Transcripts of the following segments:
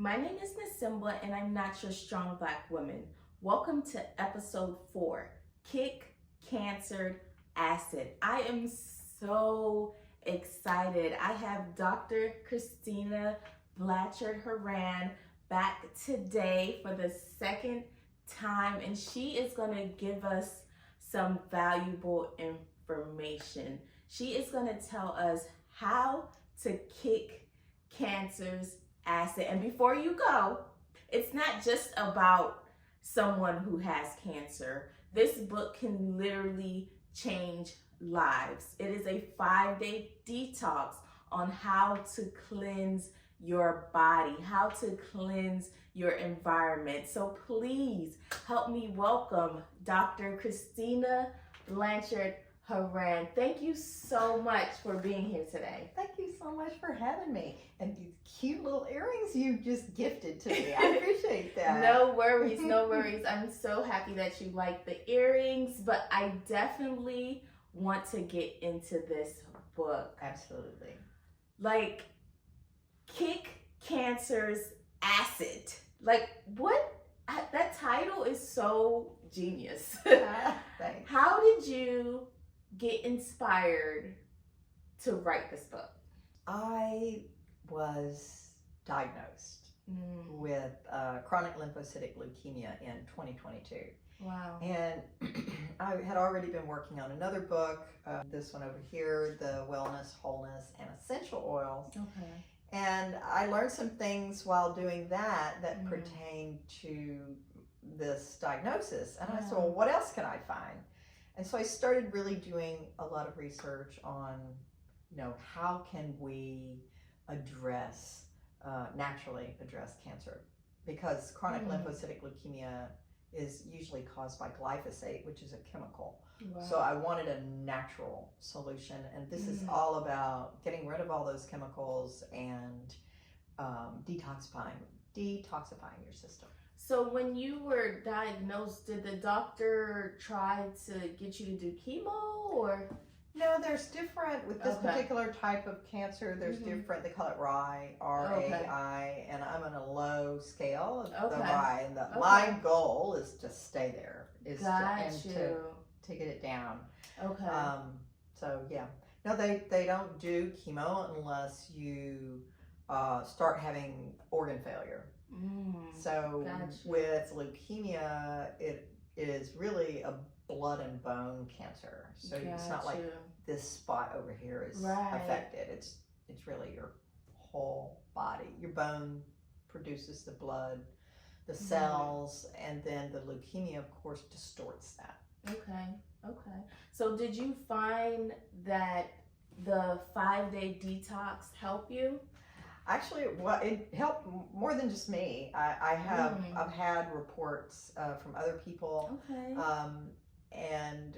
My name is Nasimba and I'm not your strong black woman. Welcome to episode 4, Kick Cancered Acid. I am so excited. I have Dr. Christina Blanchard-Horan back today for the second time, and she is going to give us some valuable information. She is going to tell us how to kick cancer's acid. And before you go, it's not just about someone who has cancer. This book can literally change lives. It is a 5-day detox on how to cleanse your body, how to cleanse your environment. So please help me welcome Dr. Christina Blanchard-Horan. Thank you so much for being here today. Thank you so much for having me. And these cute little earrings you just gifted to me. I appreciate that. No worries, no worries. I'm so happy that you like the earrings, but I definitely want to get into this book. Absolutely. Like, Kick Cancer's Acid. Like, what? That title is so genius. Thanks. How did you get inspired to write this book? I was diagnosed with chronic lymphocytic leukemia in 2022. Wow. And I had already been working on another book, this one over here, The Wellness, Wholeness, and Essential Oils. Okay. And I learned some things while doing that pertain to this diagnosis. And I said, well, what else can I find? And so I started really doing a lot of research on, how can we naturally address cancer? Because chronic lymphocytic leukemia is usually caused by glyphosate, which is a chemical. Wow. So I wanted a natural solution, and this is all about getting rid of all those chemicals and detoxifying your system. So when you were diagnosed, did the doctor try to get you to do chemo or? No, there's different, with this particular type of cancer, there's different, they call it RAI, R-A-I, and I'm on a low scale of the RAI, and my goal is to stay there, to get it down. Okay. So yeah. No, they don't do chemo unless you start having organ failure. So with leukemia, it is really a blood and bone cancer. So it's not like this spot over here is affected. It's really your whole body. Your bone produces the blood, the cells, and then the leukemia, of course, distorts that. Okay. So did you find that the 5-day detox helped you? Actually, it helped more than just me. I've had reports from other people. Okay. And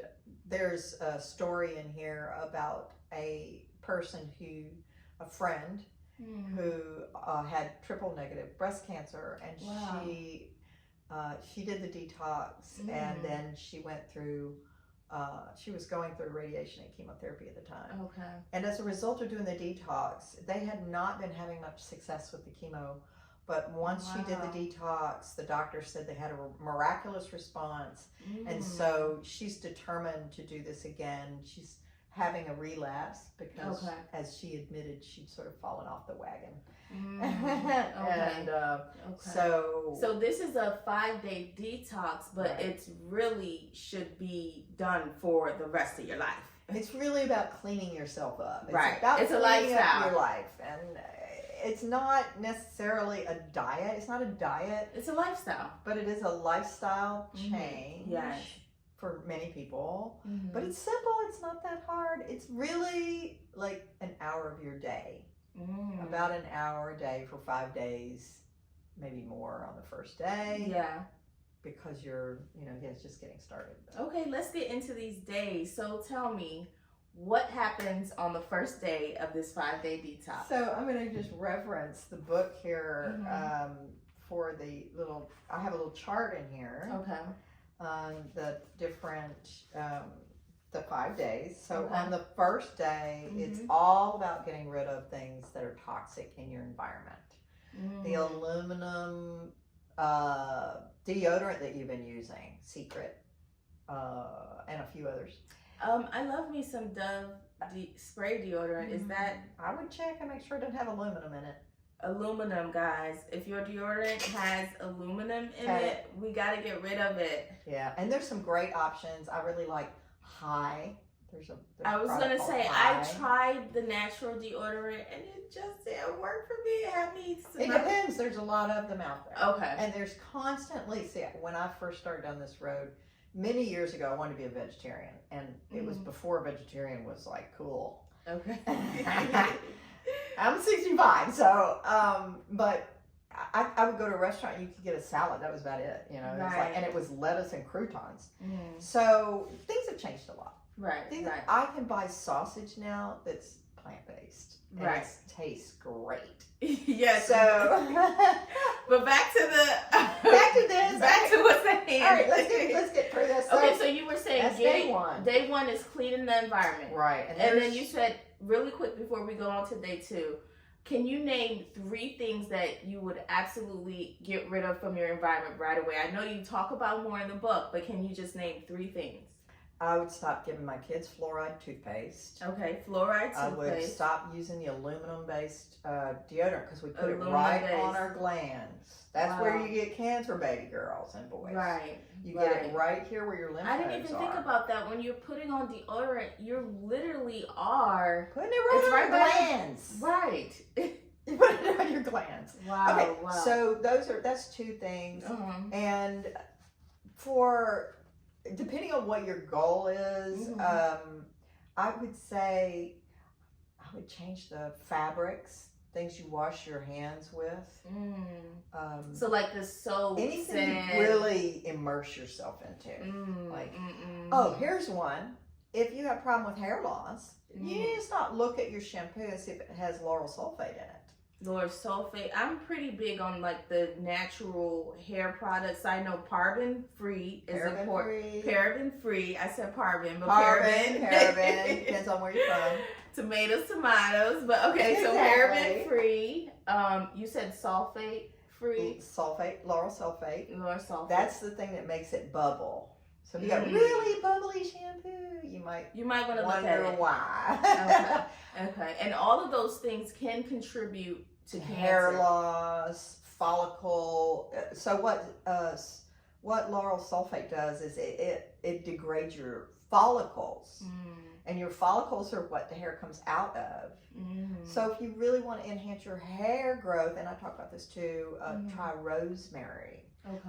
there's a story in here about a friend who had triple negative breast cancer, and she did the detox, and then she went through. She was going through radiation and chemotherapy at the time. Okay. And as a result of doing the detox, they had not been having much success with the chemo. But once she did the detox, the doctor said they had a miraculous response. And so she's determined to do this again. She's having a relapse because, as she admitted, she'd sort of fallen off the wagon. And so this is a 5-day detox, but it's really should be done for the rest of your life. It's really about cleaning yourself up. It's a lifestyle. Up your life, and it's not necessarily a diet. It's not a diet. It's a lifestyle. But it is a lifestyle change for many people. But it's simple. It's not that hard. It's really like an hour of your day. About an hour a day for 5 days, maybe more on the first day. Yeah. Because you're, it's just getting started. Okay, let's get into these days. So tell me, what happens on the first day of this 5-day detox? So I'm going to just reference the book here for the I have a little chart in here. Okay. On the different, the 5 days. So on the first day, it's all about getting rid of things that are toxic in your environment. the aluminum deodorant that you've been using, Secret, and a few others. I love me some Dove spray deodorant. Is that? I would check and make sure it doesn't have aluminum in it. Aluminum, guys. If your deodorant has aluminum in it, we got to get rid of it. Yeah, and there's some great options. I really like High. I was going to say, High. I tried the natural deodorant and it just didn't work for me. It depends. There's a lot of them out there. Okay. And there's constantly, when I first started down this road, many years ago, I wanted to be a vegetarian. And it was before vegetarian was like cool. Okay. I'm 65, so, but I would go to a restaurant and you could get a salad. That was about it, you know. It was like, and it was lettuce and croutons. So things have changed a lot. Right. I can buy sausage now that's plant-based. And it tastes great. Yes. So, but back to this. Back to what's at hand. All right, let's get through this. Okay, so you were saying day one. Day one is cleaning the environment. Right. And then you said, really quick before we go on to day two, can you name 3 things that you would absolutely get rid of from your environment right away? I know you talk about more in the book, but can you just name 3 things? I would stop giving my kids fluoride toothpaste. Okay, fluoride toothpaste. I would stop using the aluminum-based deodorant because we put it right on our glands. That's where you get cancer, baby girls and boys. Right. You get it right here where your lymph nodes are. I didn't even think about that. When you're putting on deodorant, you literally are putting it right on your glands. Right. You put it on your glands. Wow. Okay, so that's 2 things. And for depending on what your goal is, I would say I would change the fabrics, things you wash your hands with. So like the soap, anything you really immerse yourself into. Oh, here's one. If you have a problem with hair loss, you just not look at your shampoo and see if it has lauryl sulfate in it. Lauryl sulfate. I'm pretty big on like the natural hair products. I know paraben free is important. Paraben free. I said paraben, but paraben depends on where you're from. Tomatoes, but okay, so paraben free. You said sulfate free. Lauryl sulfate. Lauryl sulfate. That's the thing that makes it bubble. So if you got really bubbly shampoo, you might want to wonder why. Okay. And all of those things can contribute to hair loss, follicle. So what lauryl sulfate does is it degrades your follicles. And your follicles are what the hair comes out of. So if you really want to enhance your hair growth, and I talk about this too, try rosemary.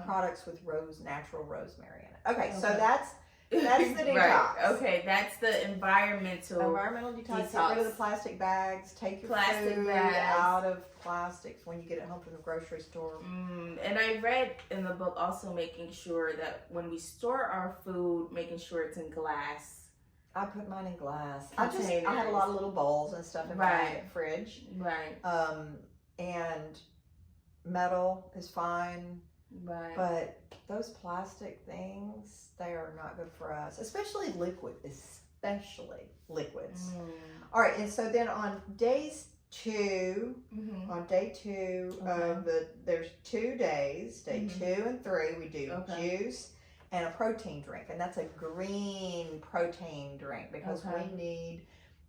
Products with natural rosemary in it. Okay, so that's the detox. Right. Okay, that's the environmental detox. Get rid of the plastic bags. Take your food out of plastics when you get it home from the grocery store. And I read in the book also making sure that when we store our food, making sure it's in glass. I put mine in glass. I have a lot of little bowls and stuff in my fridge. Right. And metal is fine. Right. But those plastic things, they are not good for us, especially liquids. All right, and so then on day 2, there's 2 days, day 2 and 3, we do juice and a protein drink, and that's a green protein drink because we need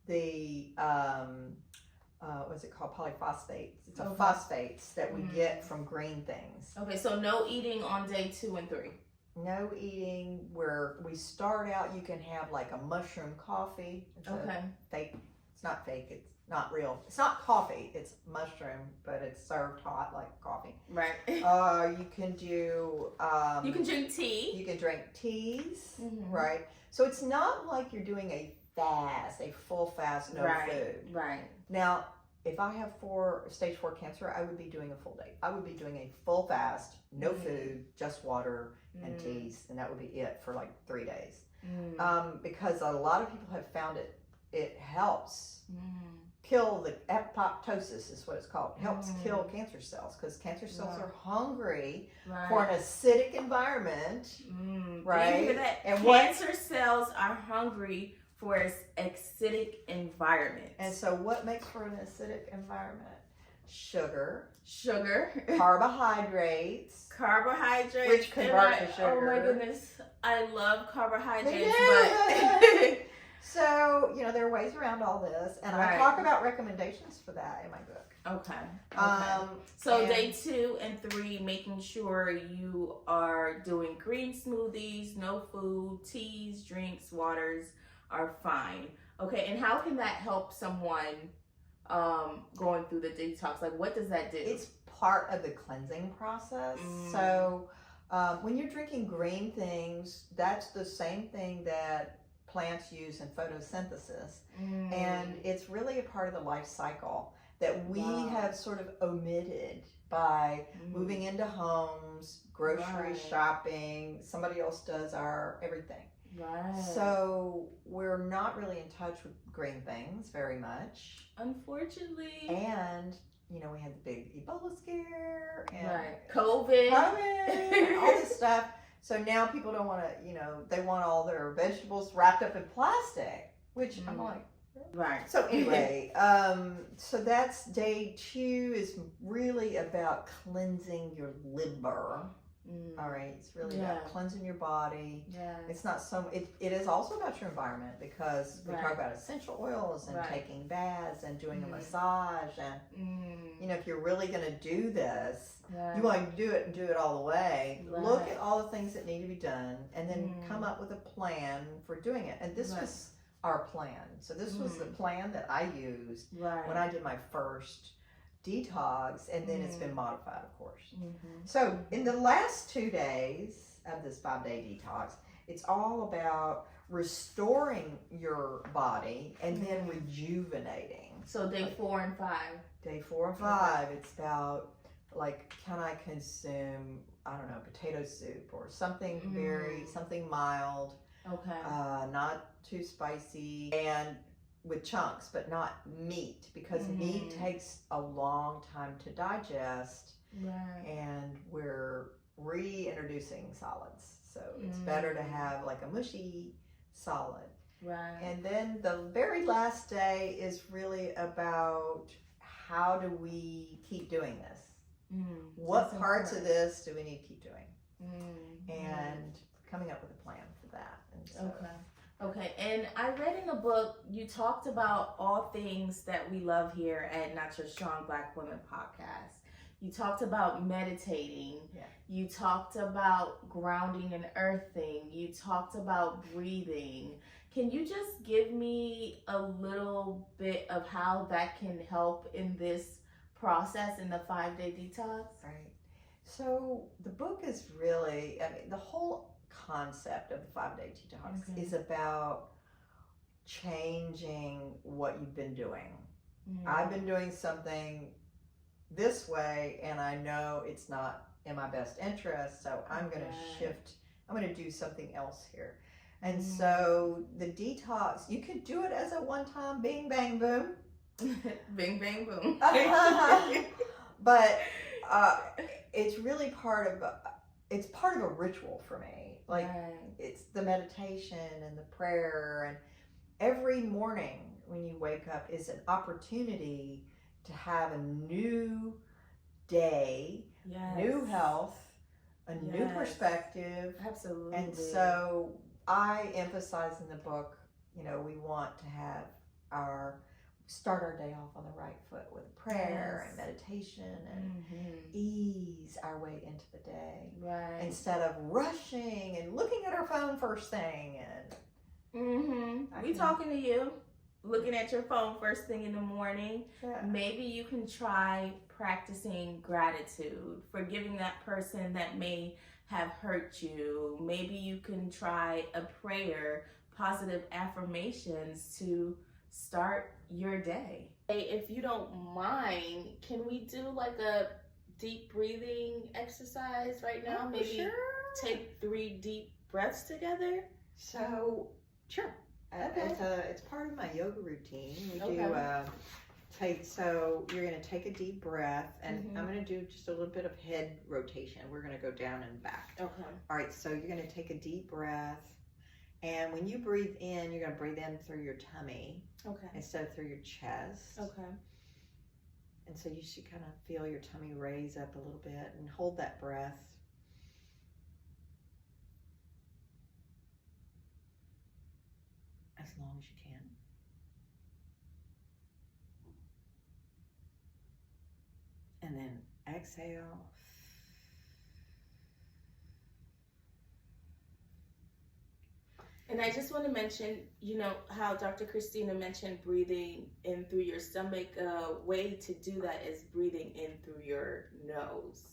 the what's it called? Polyphosphates. It's a phosphates that we get from green things. Okay, so no eating on day 2 and 3. No eating. Where we start out, you can have like a mushroom coffee. It's fake. It's not fake. It's not real. It's not coffee. It's mushroom, but it's served hot like coffee. Right. You can do. You can drink tea. You can drink teas. Right. So it's not like you're doing a full fast, no food. Right. Now, if I have stage 4 cancer, I would be doing a full day. I would be doing a full fast, no food, just water and teas, and that would be it for like 3 days. Because a lot of people have found it helps kill the apoptosis is what it's called. It helps kill cancer cells because cancer cells are hungry for an acidic environment. Right. Do you hear that? And cancer cells are hungry for an acidic environment. And so what makes for an acidic environment? sugar, carbohydrates, which convert to sugar. Oh my goodness, I love carbohydrates, but so there are ways around all this, and I talk about recommendations for that in my book. Okay. So day 2 and 3, making sure you are doing green smoothies, no food, teas, drinks, waters are fine. Okay, and how can that help someone going through the detox? Like, what does that do? It's part of the cleansing process. So when you're drinking green things, that's the same thing that plants use in photosynthesis, and it's really a part of the life cycle that we have sort of omitted by moving into homes, grocery shopping. Somebody else does our everything. So we're not really in touch with green things very much, unfortunately. And we had the big Ebola scare and COVID, all this stuff. So now people don't want to, they want all their vegetables wrapped up in plastic, which I'm like, So anyway, so that's day 2 is really about cleansing your liver. All right, it's really about cleansing your body. It's not it is also about your environment, because we talk about essential oils and taking baths and doing a massage, and if you're really going to do this, you want to do it and do it all the way. Look at all the things that need to be done, and then come up with a plan for doing it. And this was our plan. So this was the plan that I used when I did my first detox, and then it's been modified, of course. So in the last 2 days of this 5-day detox, it's all about restoring your body and then rejuvenating. So day 4 and 5. Day 4 and 5, it's about, like, can I consume, I don't know, potato soup or something something mild, not too spicy, and with chunks, but not meat, because meat takes a long time to digest, and we're reintroducing solids, so it's better to have like a mushy solid. And then the very last day is really about, how do we keep doing this? What parts of this do we need to keep doing? And coming up with a plan for that. And so, Okay, and I read in the book, you talked about all things that we love here at Not Your Strong Black Women podcast. You talked about meditating. You talked about grounding and earthing. You talked about breathing. Can you just give me a little bit of how that can help in this process in the 5-day detox? Right. So the book is really, the whole concept of the 5-day detox is about changing what you've been doing. I've been doing something this way, and I know it's not in my best interest, so I'm going to shift. I'm going to do something else here. And so the detox, you could do it as a one-time bing bang boom. Bing bang boom. But it's really part of a ritual for me. Like, it's the meditation and the prayer, and every morning when you wake up is an opportunity to have a new day, new health, a new perspective. Absolutely. And so I emphasize in the book, we want to have start our day off on the right foot with prayer and meditation, and ease our way into the day, instead of rushing and looking at our phone first thing. And we talking to you, looking at your phone first thing in the morning. Maybe you can try practicing gratitude, forgiving that person that may have hurt you. Maybe you can try a prayer, positive affirmations to start your day. Hey, if you don't mind, can we do like a deep breathing exercise right now? Maybe take 3 deep breaths together. So sure. It's part of my yoga routine. We do so you're going to take a deep breath, and I'm going to do just a little bit of head rotation. We're going to go down and back. All right, so you're going to take a deep breath, and when you breathe in, you're going to breathe in through your tummy instead of through your chest. And so you should kind of feel your tummy raise up a little bit and hold that breath. As long as you can. And then exhale. And I just want to mention, you know, how Dr. Christina mentioned breathing in through your stomach. A way to do that is breathing in through your nose.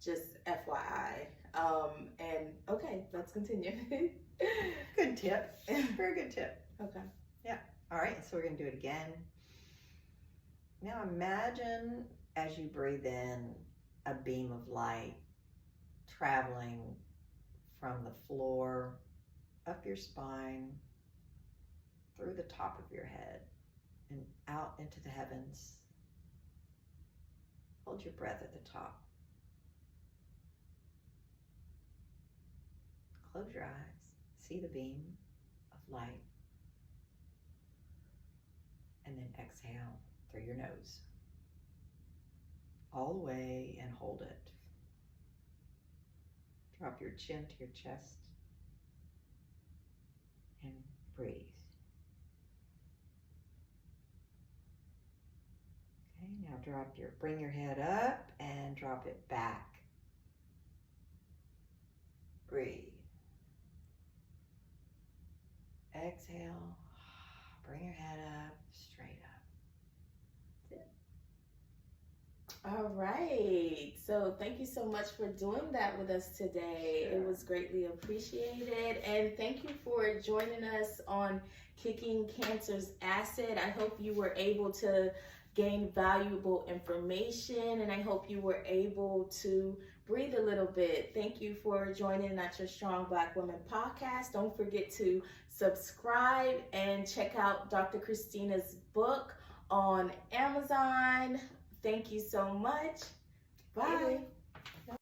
Just FYI. And okay, let's continue. Good tip. Very good tip. Okay. Yeah. All right. So we're going to do it again. Now imagine as you breathe in a beam of light traveling from the floor up your spine, through the top of your head, and out into the heavens. Hold your breath at the top. Close your eyes. See the beam of light. And then exhale through your nose. All the way and hold it. Drop your chin to your chest. And breathe. Okay, now bring your head up and drop it back. Breathe. Exhale. Bring your head up, straight up. That's it. All right. So thank you so much for doing that with us today. Sure. It was greatly appreciated. And thank you for joining us on Kicking Cancer's Acid. I hope you were able to gain valuable information, and I hope you were able to breathe a little bit. Thank you for joining Not Your Strong Black Women podcast. Don't forget to subscribe and check out Dr. Christina's book on Amazon. Thank you so much. Bye.